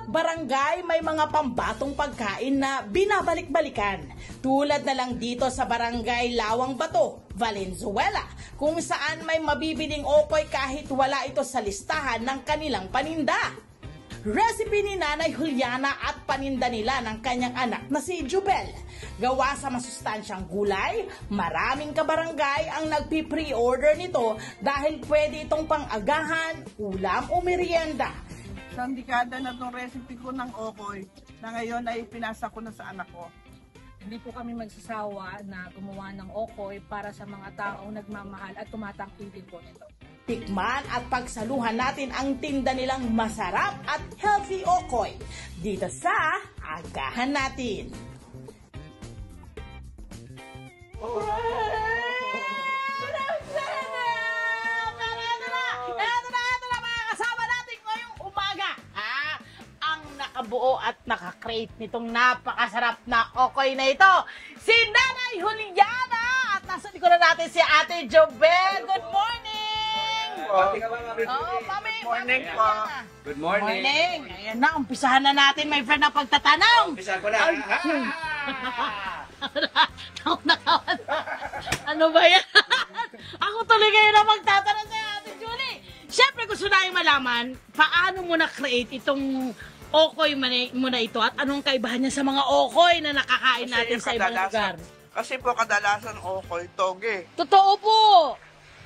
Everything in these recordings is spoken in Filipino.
barangay may mga pambatong pagkain na binabalik-balikan. Tulad na lang dito sa barangay Lawang Bato, Valenzuela, kung saan may mabibiling okoy kahit wala ito sa listahan ng kanilang paninda. Recipe ni Nanay Juliana at paninda nila ng kanyang anak na si Jubel. Gawa sa masustansyang gulay, maraming kabarangay ang nagpi-pre-order nito dahil pwede itong pang-agahan, ulam o merienda. Isang dekada na itong recipe ko ng okoy na ngayon ay pinasa ko na sa anak ko. Hindi po kami magsasawa na gumawa ng okoy para sa mga taong nagmamahal at tumatangkilik po nito. Tikman at pagsaluhan natin ang tinda nilang masarap at healthy okoy dito sa Agahan Natin. Buo at nakakrate nitong napakasarap na okoy na ito, si Nanay Juliana, at nasa likuran natin si Ate Jobel. Good morning! Mami, Good morning po. Good morning. Ayan na, umpisahan na natin, my friend, ang pagtatanong. Umpisahan ko na. Ano ba yan? Ako tuloy ngayon na magtatanong sa Ate Julie. Siyempre gusto namin malaman, paano mo na-create itong okoy mo na ito at anong kaibahan niya sa mga okoy na nakakain natin sa ibang lugar? Kasi po kadalasan okoy, toge. Totoo po!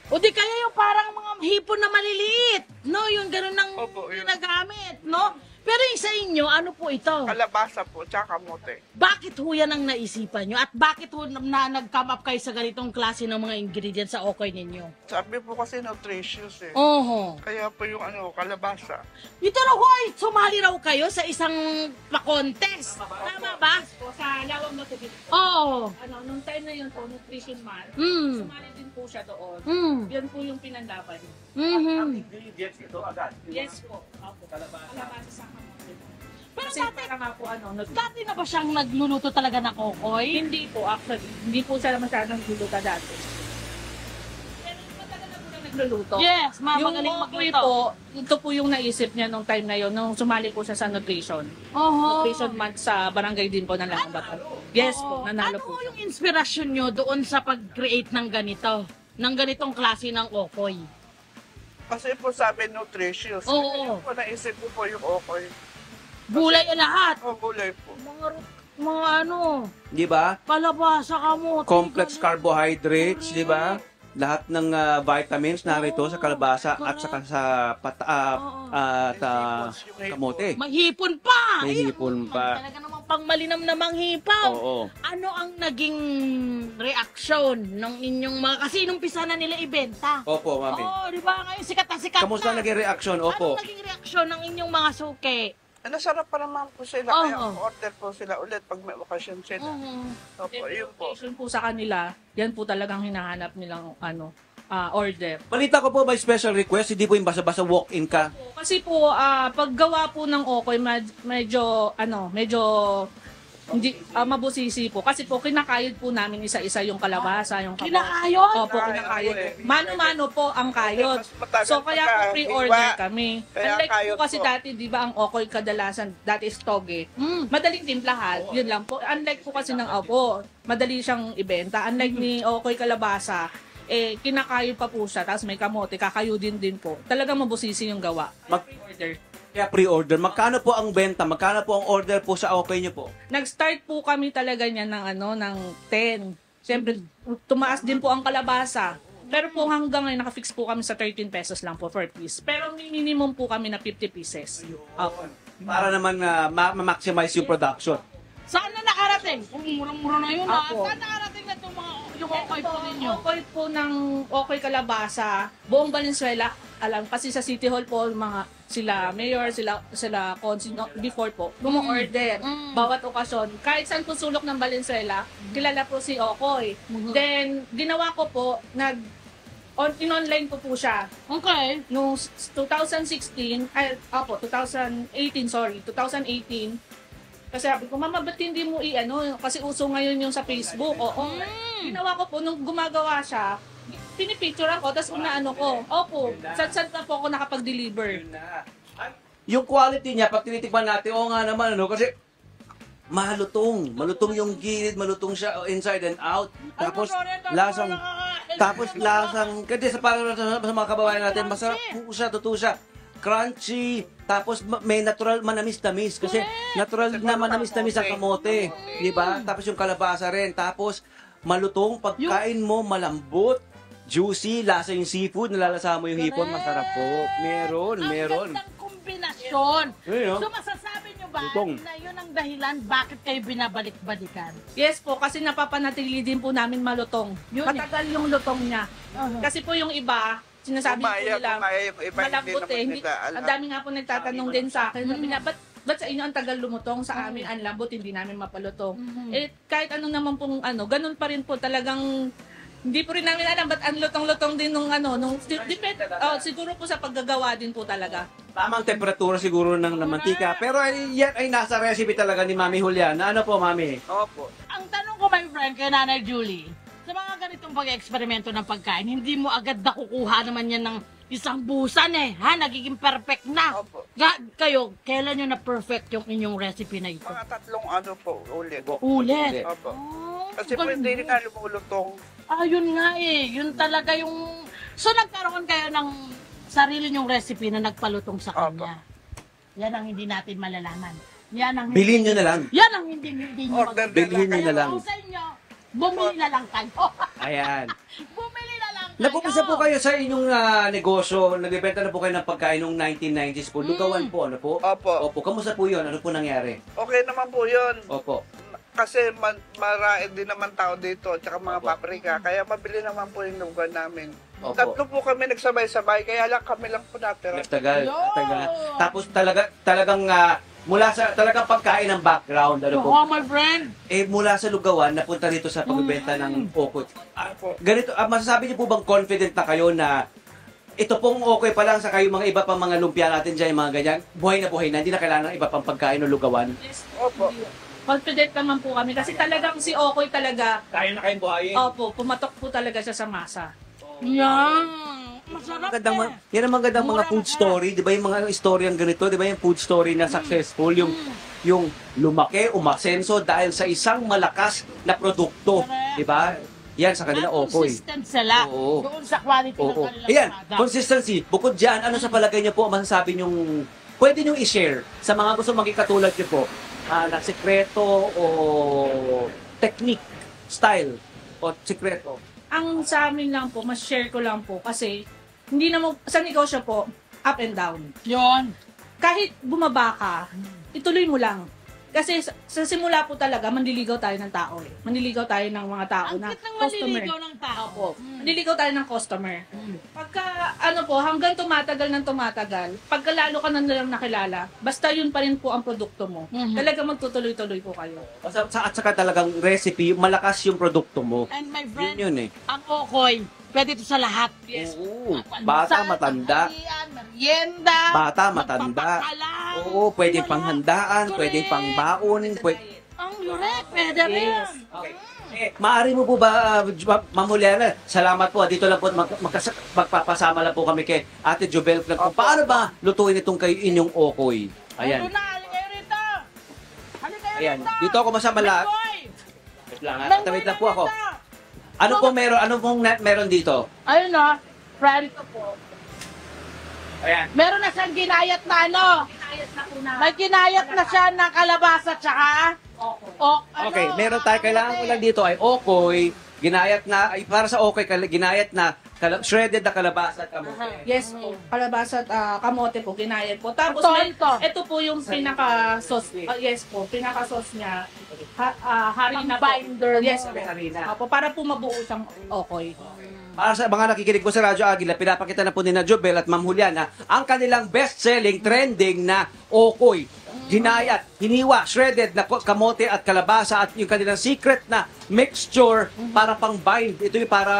O di kaya yung parang mga hipon na maliliit, no? Yung gano'n ng Opo, yun. ginagamit, no? Pero yung sa inyo, ano po ito? Kalabasa po, tsaka kamote. Bakit ho yan ang naisipan nyo? At bakit ho na nag-come up kayo sa ganitong klase ng mga ingredients sa okoy ninyo? Sabi po kasi nutritious eh. Oho. Kaya po yung kalabasa. Ito raw ho, sumali raw kayo sa isang pa-contest. Tama ba? Po, sa Lawang Bato din po. Oo. Nung time na yun po, Nutrition Month, Mm. sumali din po siya doon. Mm. Yan po yung pinanlaban. Mhm. Ingredients ito agad. Yes po. Opo. Kalabasa. Kalabasa sa kamote. Pero Kasi dati, para nga po dati na ba siyang nagluluto talaga ng okoy? hindi po actually. Hindi po siya masyadong luluto dati. Pero matagal na po na nagluluto. Yes, Yung magaling okoy magluto. po, ito po yung naisip niya nung time na yun, nung sumali po siya sa nutrition. Oho. Nutrition month sa barangay din po ng Lawang Bato. Yes po, Oo. nanalo Ano po siya. yung inspirasyon nyo doon sa pag-create ng ganito? Ng ganitong klase ng okoy? Kasi po sabi nutritious. Oo. Kaya po naisip ko po yung okoy. Gulay lahat. O gulay po. Mga ano, Di ba? kalabasa, kamote. Complex ganun. carbohydrates, di ba? Lahat ng vitamins narito sa kalabasa at saka sa kamote. May hipon pa! May hipon pa. Talaga namang pangmalinam na manghipaw. Oo. Ano ang naging reaksyon ng inyong mga, kasi nung pisa na nila ibenta? Opo, mami. Oo, di ba? Ngayon sikat na sikat Kamusta na. naging reaksyon? Opo. Ano naging reaksyon ng inyong mga suke? Nasarap pa naman po sila. Oo. Kaya order po sila ulit pag may okasyon sila. Opo, yun po. Nutrition po sa kanila, yan po talagang hinahanap nilang order. Balita ko po by special request, hindi po yung basa-basa walk-in ka. Kasi po, paggawa po ng okoy, medyo hindi mabusisi po. Kasi po, kinakayod po namin isa-isa yung kalabasa, yung kamote. Kinakayod? Opo, kinakayod. Mano-mano po ang kayod. Mas matagal So, kaya po pagka pre-order hiwa. kami. Kaya Unlike po kayod kasi po. dati, di ba, ang okoy kadalasan, dati is toge. Madaling timplahan, yun lang po. Unlike po kasi ng opo, madali siyang ibenta. Unlike ni okoy kalabasa, kinakayod pa po siya, tapos may kamote, kakayodin din po. Talagang mabusisi yung gawa. Pre-order. Kaya pre-order. Magkano po ang benta? Magkano po ang order po sa okay nyo po? Nag-start po kami talaga niya ng 10. Siyempre, tumaas din po ang kalabasa. Pero po hanggang ngayon, nakafix po kami sa 13 pesos lang po per piece. Pero minimum po kami na 50 pieces. Opo. Para naman ma-maximize yung production. Saan na nakarating? Kung murang-mura na yun, Apo. saan nakarating na itong mga yung okoy po ninyo? Okoy po ng okoy kalabasa, buong Valenzuela, alam, kasi sa City Hall po, mga sila mayor, sila consul, before po, order bawat okasyon. Kahit saan po sulok ng Valenzuela, kilala po si Okoy. Then, ginawa ko po, in-online po siya. Okay. Noong 2016, 2018, kasi sabi ko, mama, ba't hindi mo kasi uso ngayon yung sa Facebook. Oo. Ginawa ko po, nung gumagawa siya, pinipicture ako, tapos unaano ko. Opo, saan pa po ako nakapag-deliver. yung quality niya, pag tinitikman natin, oo nga naman, ano, kasi malutong. Malutong yung gilid, malutong siya inside and out. Tapos lasang, kasi sa mga kababayan natin, masarap po siya, totoo siya. Crunchy, tapos may natural manamis-tamis kasi natural na manamis-tamis ang kamote, di ba? Tapos yung kalabasa rin, tapos malutong, pagkain mo malambot, juicy, lasa yung seafood, nalalasa mo yung hipon, masarap po. Meron. Ang gandang kombinasyon. Ayun, So masasabi nyo ba Lutong. na yun ang dahilan bakit kayo binabalik-balikan? Yes po, kasi napapanatili din po namin malutong. Yun Matagal yung lutong niya. Kasi po yung iba, sinasabi po nila, malambot eh. Ang dami nga po nagtatanong din sa akin, sabi na, ba't sa inyo ang tagal lumutong, sa amin ang lambot, hindi namin mapalutong. Eh, kahit anong naman pong ganun pa rin po talagang, hindi po rin namin alam ba't ang lutong-lutong din nung siguro po sa paggagawa din po talaga. Tamang temperatura siguro ng mantika. Pero yan ay nasa recipe talaga ni Mami Juliana. Ano po, Mami? Opo. Ang tanong ko, my friend, kay Nanay Julie, sa mga ganitong pag-eksperimento ng pagkain, hindi mo agad nakukuha naman yan ng isang busan nagiging perfect na. Opo. Kayo, kailan nyo na-perfect yung inyong recipe na ito? Mga 3 po ulit. Ulit. Opo. Oh, Kasi po hindi nga lumulutong. yun nga yun talaga yung... So nagkaroon kayo ng sarili nyong recipe na nagpalutong sa kanya. Yan ang hindi natin malalaman. Yan ang Bilhin nyo na lang. Yan ang hindi nyo Order Bilhin nyo na lang. Kung sa inyo, bumili na lang kayo. Ayan. Bumili na lang kayo. Nag-umpisa po kayo sa inyong negosyo, nagbebenta na po kayo ng pagkain noong 1990s po. Lugawan po, ano po? Opo. Opo. Kamusta po yun? Ano po nangyari? Okay naman po yun. Opo. Kasi maraid din naman tao dito, tsaka mga Opo. paprika. Kaya mabili naman po yung lugar namin. Opo. 3 po kami nagsabay-sabay, kaya lang kami lang po natira. Nagtagal. Tapos talagang mula sa talagang pagkain ng background, ano po? Oh, my friend. Mula sa lugawan, napunta rito sa pagbebenta ng okot. Ganito, masasabi niyo po bang confident na kayo na ito pong okay pa lang sa kayo mga iba pang mga lumpia natin dyan, mga ganyan, buhay na, hindi na kailangan ng iba pang pagkain o lugawan? Opo. Confident naman po kami kasi talagang si Okoy talaga, Kaya na kayong buhayin. opo, pumatok po talaga siya sa masa. Yan. Masarap Yan ang magandang mga food story, di ba yung mga istoryang ganito, di ba yung food story na successful, yung lumaki, umasenso dahil sa isang malakas na produkto, di ba? Yan sa kanila, Okoy. Consistent sila Oo. doon sa quality ng Oo. kanilang Ayan, product. consistency. Bukod dyan, ano sa palagay niyo po ang masasabi niyong pwede niyong i-share sa mga gusto maging katulad niyo po na sekreto o technique, style o sekreto? Ang sa amin lang po, mas share ko lang po kasi hindi naman, sa negosyo po, up and down. Yun. Kahit bumaba ka, ituloy mo lang. Kasi sa simula po talaga, manliligaw tayo ng tao eh. Manliligaw tayo ng mga tao Ang na cute ng customer. maliligaw ng tao. Opo. Manliligaw tayo ng customer. Pagka, hanggang tumatagal, pagka lalo ka na nilang nakilala, basta yun pa rin po ang produkto mo. Talaga magtutuloy-tuloy po kayo. At saka talagang recipe, malakas yung produkto mo. And my friend, Yun eh. ang Okoy, pwede ito sa lahat. Yes. Oo. Almusal, Bata, matanda. tanghalian, merienda, Bata, matanda. magpapakalam. Oo, pwedeng Wala. panghandaan, Correct. pwedeng pangbaon, Ang correct, pwede rin. Okay. Maaari mo po ba, Ma'am Juliana, salamat po. Dito lang po, magpapasama lang po kami kay Ate Jobel. Kung paano ba lutuin itong kayo inyong Okoy? Ayan. Ito na, halika kayo rito. Halika kayo Ayan. rito. Dito ako masama lahat. Boy! Wait lang, tawid lang po ako. Ano pong meron dito? Ayun na, friend. Ito po. Ayan. Meron na siyang ginayat na ano. Ayos na po na. May ginayat na siya ng kalabasa tsaka. Okay, meron tayo. Kailangan ko lang dito ay Okoy, ginayat na, ay para sa Okoy, ginayat na, shredded na kalabasa at kamote. Yes po. Kalabasa at kamote po, ginayat po. Tapos Ito. ito po yung pinaka-sauce. Yes po, pinaka-sauce niya. Harina Ang po. binder mo. Yes po. Harina. Opo, para po mabuo siyang Okoy. Para sa mga nakikinig po sa Radyo Agila, pinapakita na po ni na Jobel at Ma'am Juliana ang kanilang best-selling, trending na Okoy. Ginayat, hiniwa, shredded na kamote at kalabasa at yung kanilang secret na mixture para pang bind. Ito yung para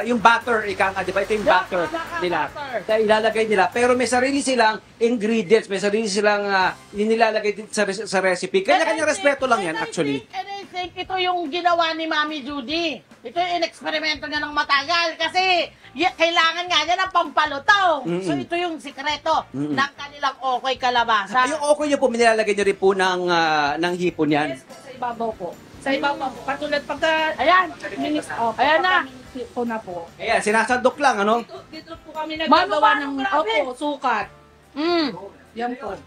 yung batter, ika nga, di ba? Ito yung batter nila. Na ilalagay nila. Pero may sarili silang ingredients, may sarili silang nilalagay din sa recipe. Kanya-kanya respeto lang yan, actually. And I think ito yung ginawa ni Mami Judy. Ito yung in-eksperimento niya ng matagal kasi kailangan nga niya ng pampalutaw. So ito yung sikreto ng kanilang okoy kalabasa. Yung okoy nyo po, nilalagay nyo rin po ng hipon yan. Yes, po, sa ibabaw po. Sa ibabaw po. Katulad pagka, Ayan. Ayan na. Po na po. Ayan, sinasandok lang, ano? Dito po kami naggagawa ng grabe. sukat. Yan po.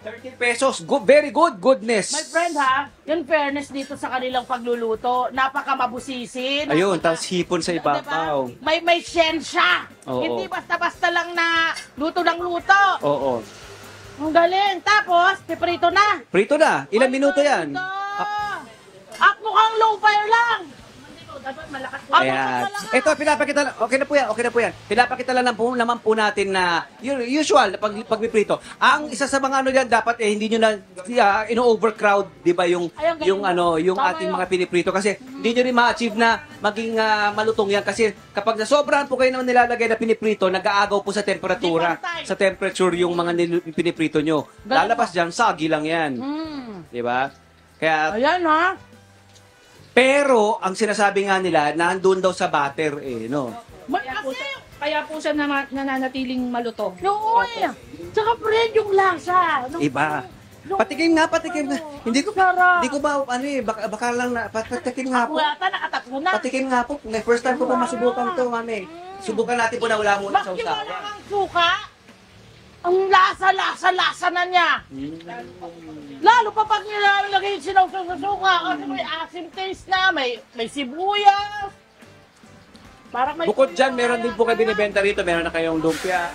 30 pesos. Very good. Goodness. My friend ha, yung fairness dito sa kanilang pagluluto, napaka-mabusisi. Ayun, tapos hipon sa ibabaw. Diba? May siyensya. Oo. Hindi basta-basta lang na luto ng luto. Oo. Ang galing. Tapos, piprito na. Prito na. Ilang minuto yan? At mukhang low fire lang. Dapat malakas po. Ayan. Ito, pinapakita lang. Okay na po yan. Pinapakita lang naman po natin na usual na pagpiprito. Ang isa sa mga ano diyan dapat hindi niyo na ino-overcrowd, 'di ba, yung yung Tama ating yun. mga piniprito kasi hindi niyo rin ma-achieve na maging malutong yan kasi kapag nasobrahan po kayo ng nilalagay na piniprito, nag-aagaw po sa temperatura, Di pantay. sa temperature yung mga piniprito nyo. Lalabas diyan, sagi lang yan. 'Di ba? Kaya Ayan ha. pero ang sinasabi nga nila, nandun daw sa butter no. Kaya po siya nananatiling malutong. Oo eh. Tsaka friend yung lasa. Iba. Patikim nga. Hindi ko Sarap. ba baka lang na patikim nga po. Ako yata nakatatlo na. Patikim nga po. First time ko po masubukan to, mami. Subukan natin po na wala muna sa Maski wala usapan. kang suka, ang lasa na niya. Lalo pa pag nilalagay yung sinawsaw sa suka kasi may asim taste na, may sibuyas. Parang may Bukod dyan, meron din po kayo binibenta rito. Meron na kayong lumpia.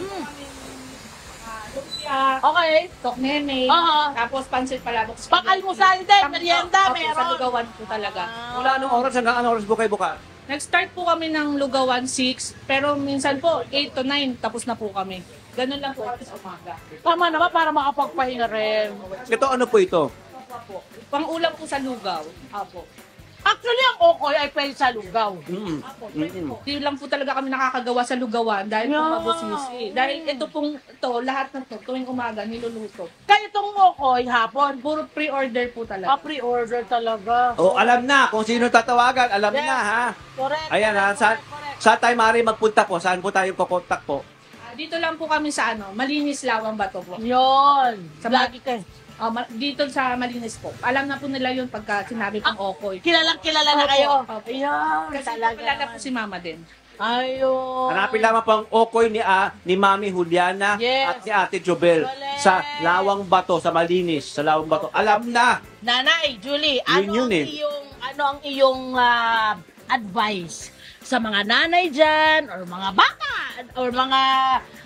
Lumpia, Okay. toknene, Oo. tapos pansit palabok. Pang-almusal din, merienda, Opo, meron. Sa lugawan po talaga. Mula anong oras hanggang anong oras po kayo buka? Nag-start po kami ng lugawan 6, pero minsan po 8 to 9 tapos na po kami. Ganun lang po sa umaga. Tama naman para makapagpahinga rin. Ito ano po ito? Opo. Pang-ulam po sa lugaw. Apo. Actually, ang okoy ay pwede sa lugaw. Apo, pwede po. Di lang po talaga kami nakakagawa sa lugawan dahil po Yeah. mabusisi. Dahil ito pong lahat ng to, tuwing umaga niluluto. Kaya itong okoy, hapon, Puro pre-order po talaga. pre-order talaga. Oh, alam na kung sino tatawagan. Alam Yes. na ha. Correct. Ayan ha. correct. Saan tayo maaari magpunta po? Saan po tayo kukontak po? Dito lang po kami sa Malinis Lawang Bato po. Yun. Sa Lagi kayo. Dito sa Malinis po. Alam na po nila yun pagka sinabi pong okoy. Kilalang kilala na Opo, kayo. opo. Ayan. Kasi talaga kilala po naman. si Mama din. Ayun. Hanapin lamang po ang okoy ni Mami Juliana Yes. at ni Ate Jobel Correct. sa Lawang Bato, sa Malinis, sa Lawang Bato. Alam na! Nanay, Julie, Yun yun eh. ano ang iyong advice sa mga nanay dyan, or mga bata, or mga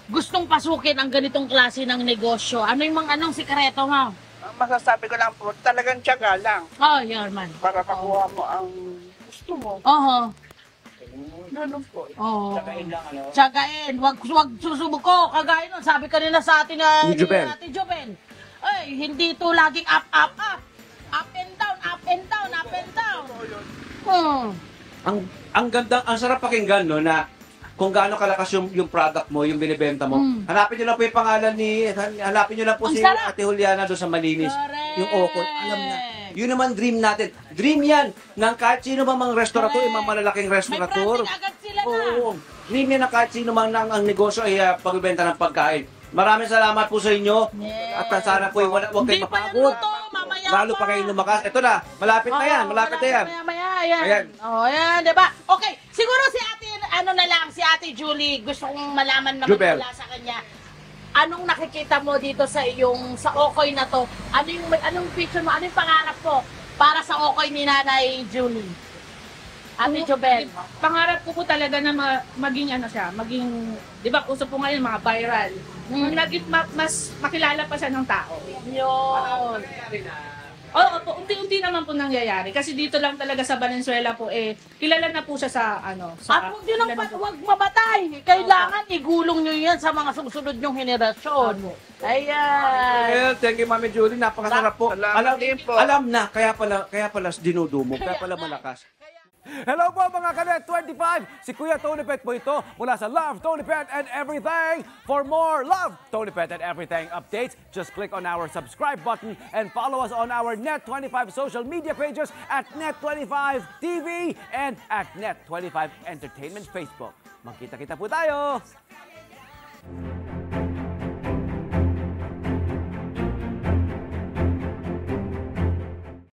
gustong pasukin ang ganitong klase ng negosyo? Ano yung mga anong sikreto mo? Ang masasabi ko lang po, talagang tiyaga lang Oh, yun man. para makuha mo ang gusto mo. Oho. Ganun po. Oo. Tsagain. Wag susubuko. Kagaya nun, sabi kanina sa atin na Ni Jobel. Ate Jobel. Ay, hindi ito laging up. Up and down, up and down, up and down. Ang ganda, ang sarap pakinggan no na kung gaano kalakas yung product mo, yung binibenta mo. Hanapin niyo lang po yung pangalan hanapin niyo lang po Ang si sarap. Ate Juliana doon sa Malinis. Correct. Yung okoy, alam na. Yun naman dream natin. Dream yan ng kahit sino mang mga restaurator, Correct. yung mga malalaking May restaurator. branding agad sila na. Oo. Dream yan ng kahit sino mang ang negosyo ay pagbibenta ng pagkain. Maraming salamat po sa inyo. Yes. At sana po wag Hindi kayong pa yan mapagod. luto, mamaya Lalo pa. pa kayong lumakas. Ito na, malapit na yan, malapit na yan. Maya, ayan. Ayan. Oh, ayan, diba? Okay, siguro si ate, si ate Julie, gusto kong malaman naman Jubel. mula sa kanya. Anong nakikita mo dito sa okoy na to? Anong picture mo? Anong pangarap mo para sa okoy ni Nanay Julie? Ate Jobel. Pangarap ko po talaga na maging di ba, uso po ngayon mga viral. Mas makilala pa siya ng tao. Yun. Oo po, unti-unti naman po nangyayari. Kasi dito lang talaga sa Valenzuela po, kilala na po siya sa At huwag nyo lang huwag mabatay. Kailangan igulong nyo yan sa mga susunod nyong henerasyon. Ayan. Well, thank you, Mami Julie. Napakasarap po. Salamat din po. Alam na, kaya pala dinudumog, kaya pala malakas. Hello po mga Kanet 25! Si Kuya Tony Pet po ito mula sa Love, Tony Pet and Everything. For more Love, Tony Pet and Everything updates, just click on our subscribe button and follow us on our Net25 social media pages at Net25 TV and at Net25 Entertainment Facebook. Magkita-kita po tayo!